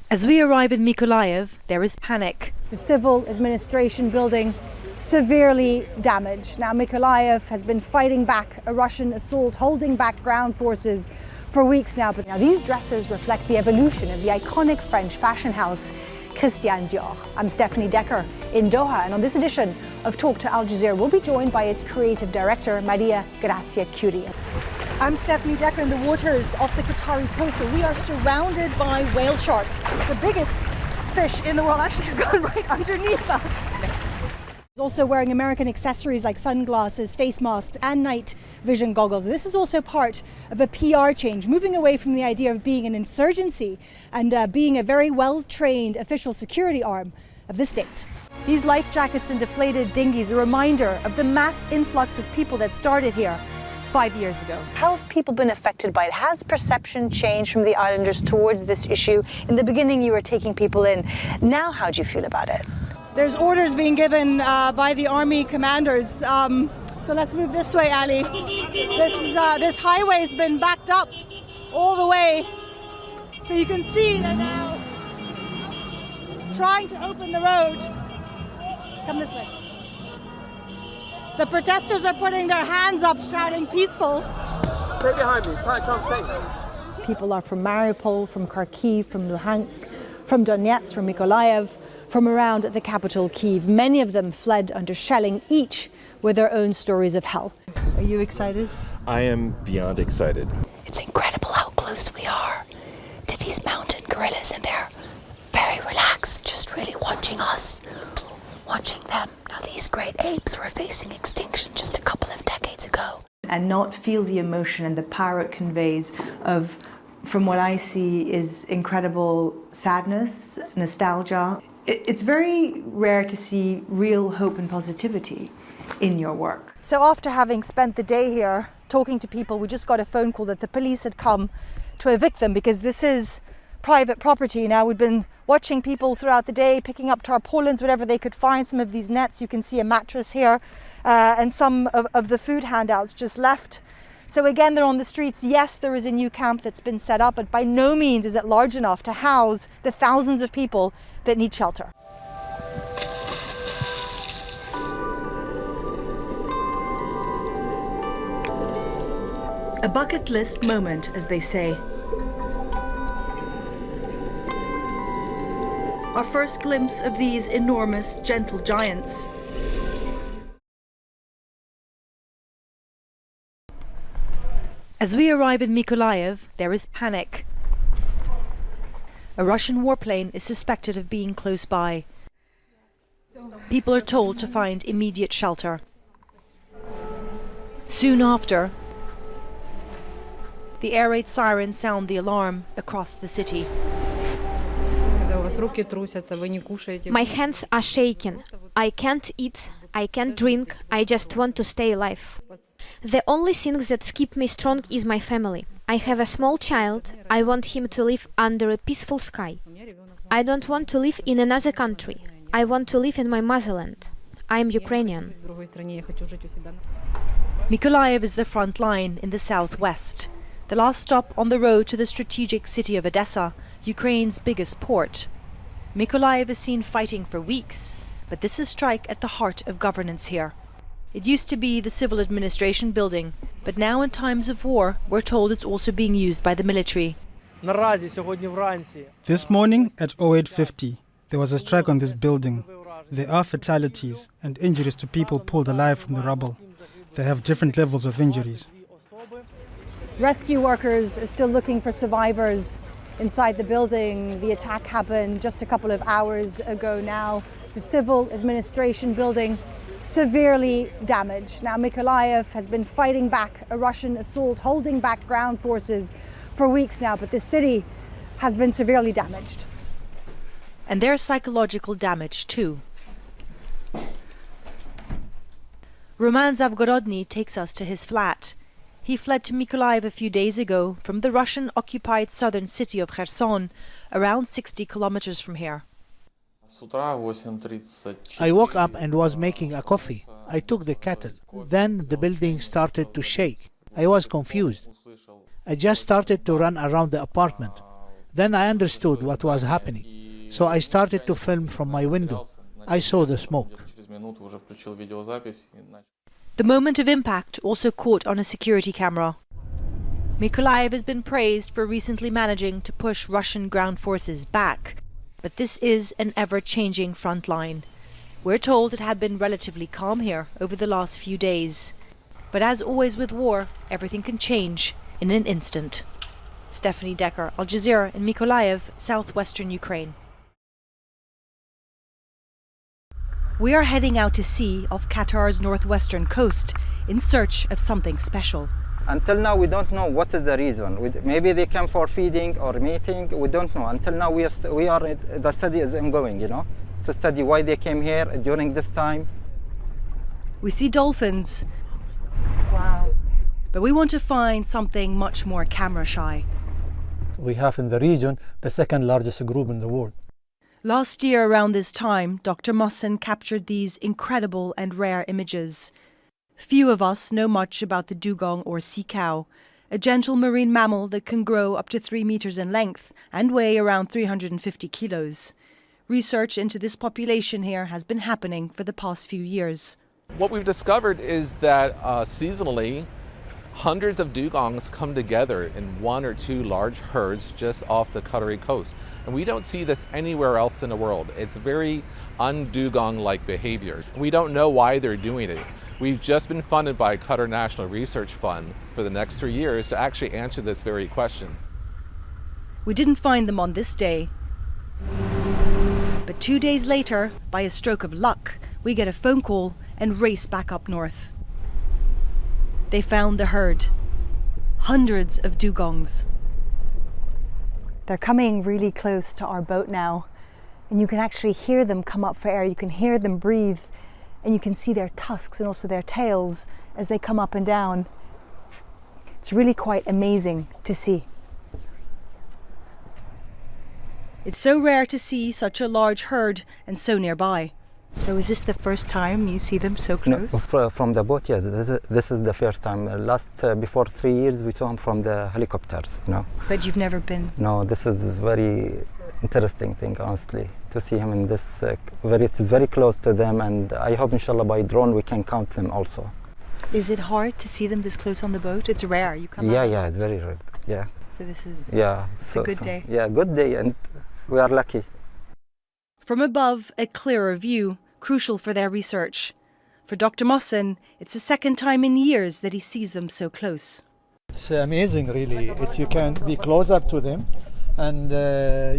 As we arrive in Mykolaiv, there is panic. The civil administration building severely damaged. Now Mykolaiv has been fighting back a Russian assault, holding back ground forces for weeks now. But now these dresses reflect the evolution of the iconic French fashion house Christian Dior. I'm Stefanie Dekker in Doha, and on this edition of Talk to Al Jazeera, we'll be joined by its creative director, Maria Grazia Curie. I'm Stefanie Dekker in the waters off the Qatari coast. We are surrounded by whale sharks. The biggest fish in the world actually has gone right underneath us. Also wearing American accessories like sunglasses, face masks and night vision goggles. This is also part of a PR change, moving away from the idea of being an insurgency and being a very well-trained official security arm of the state. These life jackets and deflated dinghies, a reminder of the mass influx of people that started here 5 years ago. How have people been affected by it? Has perception changed from the islanders towards this issue? In the beginning you were taking people in. Now how do you feel about it? There's orders being given by the army commanders. So let's move this way, Ali. This highway's been backed up all the way. So you can see they're now trying to open the road. Come this way. The protesters are putting their hands up, shouting peaceful. Stay behind me, so I can't say. People are from Mariupol, from Kharkiv, from Luhansk, from Donetsk, from Mykolaiv, from around the capital, Kyiv. Many of them fled under shelling, each with their own stories of hell. Are you excited? I am beyond excited. It's incredible how close we are to these mountain gorillas, and they're very relaxed, just really watching us, watching them. Now these great apes were facing extinction just a couple of decades ago. And not feel the emotion and the power it conveys of, from what I see, is incredible sadness, nostalgia. It's very rare to see real hope and positivity in your work. So after having spent the day here talking to people, we just got a phone call that the police had come to evict them because this is private property. Now we've been watching people throughout the day picking up tarpaulins, whatever they could find, some of these nets. You can see a mattress here and some of the food handouts just left. So again, they're on the streets. Yes, there is a new camp that's been set up, but by no means is it large enough to house the thousands of people that need shelter. A bucket list moment, as they say. Our first glimpse of these enormous, gentle giants. As we arrive in Mykolaiv, there is panic. A Russian warplane is suspected of being close by. People are told to find immediate shelter. Soon after, the air raid sirens sound the alarm across the city. My hands are shaking. I can't eat, I can't drink, I just want to stay alive. The only thing that keeps me strong is my family. I have a small child. I want him to live under a peaceful sky. I don't want to live in another country. I want to live in my motherland. I am Ukrainian. Mykolaiv is the front line in the southwest, the last stop on the road to the strategic city of Odessa, Ukraine's biggest port. Mykolaiv has seen fighting for weeks, but this is a strike at the heart of governance here. It used to be the civil administration building, but now in times of war, we're told it's also being used by the military. This morning at 08:50, there was a strike on this building. There are fatalities and injuries to people pulled alive from the rubble. They have different levels of injuries. Rescue workers are still looking for survivors inside the building. The attack happened just a couple of hours ago now. The civil administration building severely damaged. Now Mykolaiv has been fighting back a Russian assault, holding back ground forces for weeks now, but the city has been severely damaged. And there's psychological damage too. Roman Zavgorodny takes us to his flat. He fled to Mykolaiv a few days ago from the Russian-occupied southern city of Kherson, around 60 kilometers from here. I woke up and was making a coffee. I took the kettle. Then the building started to shake. I was confused. I just started to run around the apartment. Then I understood what was happening. So I started to film from my window. I saw the smoke. The moment of impact also caught on a security camera. Mykolaiv has been praised for recently managing to push Russian ground forces back. But this is an ever-changing front line. We're told it had been relatively calm here over the last few days. But as always with war, everything can change in an instant. Stefanie Dekker, Al Jazeera in Mykolaiv, southwestern Ukraine. We are heading out to sea off Qatar's northwestern coast in search of something special. Until now, we don't know what is the reason. Maybe they came for feeding or mating. We don't know. Until now, the study is ongoing, to study why they came here during this time. We see dolphins. Wow. But we want to find something much more camera shy. We have in the region the second largest group in the world. Last year around this time, Dr. Mohsen captured these incredible and rare images. Few of us know much about the dugong or sea cow, a gentle marine mammal that can grow up to 3 meters in length and weigh around 350 kilos. Research into this population here has been happening for the past few years. What we've discovered is that seasonally, hundreds of dugongs come together in 1 or 2 large herds just off the Qatari coast. And we don't see this anywhere else in the world. It's very un-dugong-like behavior. We don't know why they're doing it. We've just been funded by Qatar National Research Fund for the next 3 years to actually answer this very question. We didn't find them on this day. But 2 days later, by a stroke of luck, we get a phone call and race back up north. They found the herd. Hundreds of dugongs. They're coming really close to our boat now, and you can actually hear them come up for air. You can hear them breathe, and you can see their tusks and also their tails as they come up and down. It's really quite amazing to see. It's so rare to see such a large herd and so nearby. So is this the first time you see them so close? No, from the boat, yes. This is the first time. Before 3 years, we saw them from the helicopters, But you've never been? No, this is a very interesting thing, honestly, to see him in this. It is very close to them, and I hope, inshallah, by drone we can count them also. Is it hard to see them this close on the boat? It's rare. You come Yeah, out. yeah, it's very rare. Yeah. So this is a good day. Yeah, good day, and we are lucky. From above, a clearer view, crucial for their research. For Dr. Mohsen, it's the second time in years that he sees them so close. It's amazing, really. You can be close up to them, and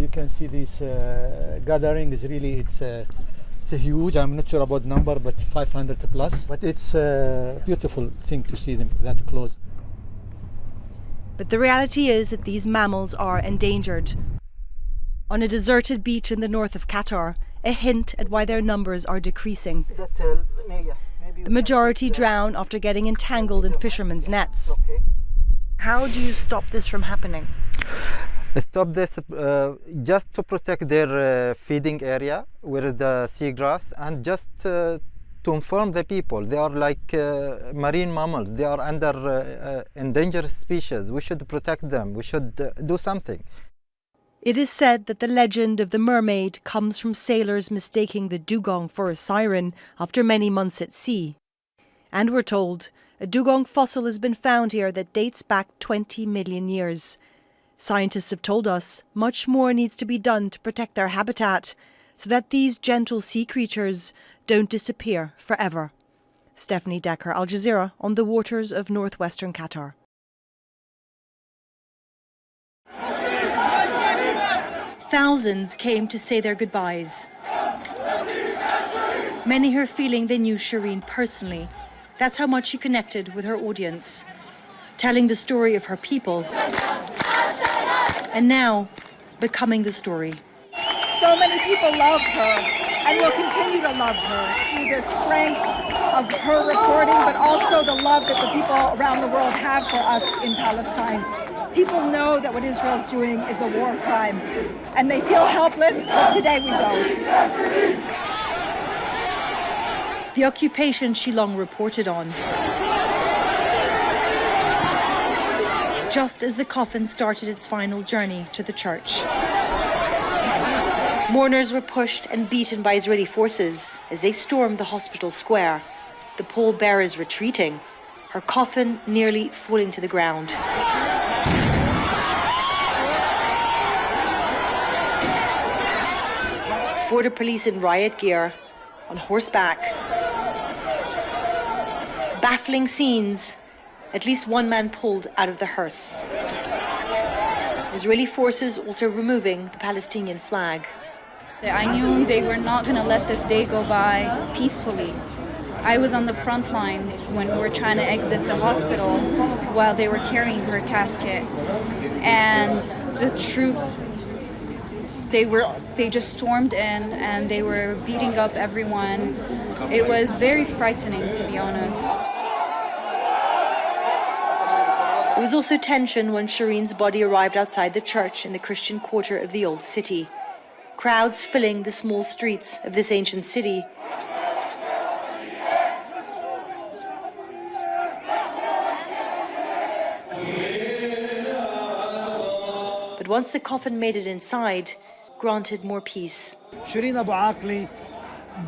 you can see this gathering is really, it's a huge, I'm not sure about number, but 500 plus. But it's a beautiful thing to see them that close. But the reality is that these mammals are endangered. On a deserted beach in the north of Qatar, a hint at why their numbers are decreasing. The majority drown after getting entangled in fishermen's nets. How do you stop this from happening? Stop this just to protect their feeding area, where is the seagrass, and just to inform the people. They are like marine mammals. They are under endangered species. We should protect them. We should do something. It is said that the legend of the mermaid comes from sailors mistaking the dugong for a siren after many months at sea. And we're told a dugong fossil has been found here that dates back 20 million years. Scientists have told us much more needs to be done to protect their habitat so that these gentle sea creatures don't disappear forever. Stefanie Dekker, Al Jazeera, on the waters of northwestern Qatar. Thousands came to say their goodbyes. Many here feeling they knew Shireen personally. That's how much she connected with her audience, telling the story of her people, and now becoming the story. So many people love her and will continue to love her through the strength of her reporting, but also the love that the people around the world have for us in Palestine. People know that what Israel's doing is a war crime, and they feel helpless, but today we don't. The occupation she long reported on. just as the coffin started its final journey to the church. Mourners were pushed and beaten by Israeli forces as they stormed the hospital square, the pallbearers retreating, her coffin nearly falling to the ground. Border police in riot gear, on horseback. Baffling scenes, at least one man pulled out of the hearse. Israeli forces also removing the Palestinian flag. I knew they were not going to let this day go by peacefully. I was on the front lines when we were trying to exit the hospital while they were carrying her casket. And the troop, they just stormed in and they were beating up everyone. It was very frightening, to be honest. There was also tension when Shireen's body arrived outside the church in the Christian quarter of the old city. Crowds filling the small streets of this ancient city. But once the coffin made it inside, granted more peace. Shireen Abu Akleh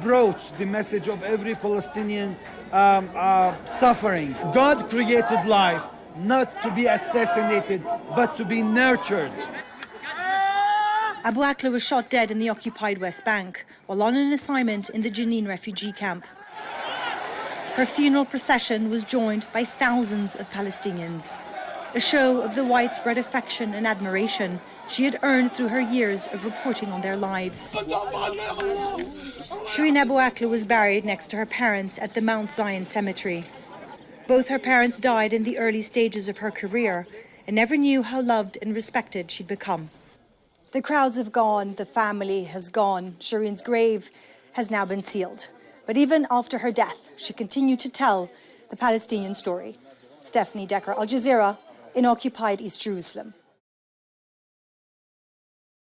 brought the message of every Palestinian suffering. God created life not to be assassinated, but to be nurtured. Abu Akleh was shot dead in the occupied West Bank while on an assignment in the Jenin refugee camp. Her funeral procession was joined by thousands of Palestinians, a show of the widespread affection and admiration she had earned through her years of reporting on their lives. Shireen Abu Akleh was buried next to her parents at the Mount Zion Cemetery. Both her parents died in the early stages of her career and never knew how loved and respected she'd become. The crowds have gone, the family has gone. Shireen's grave has now been sealed. But even after her death, she continued to tell the Palestinian story. Stefanie Dekker, Al Jazeera, in occupied East Jerusalem.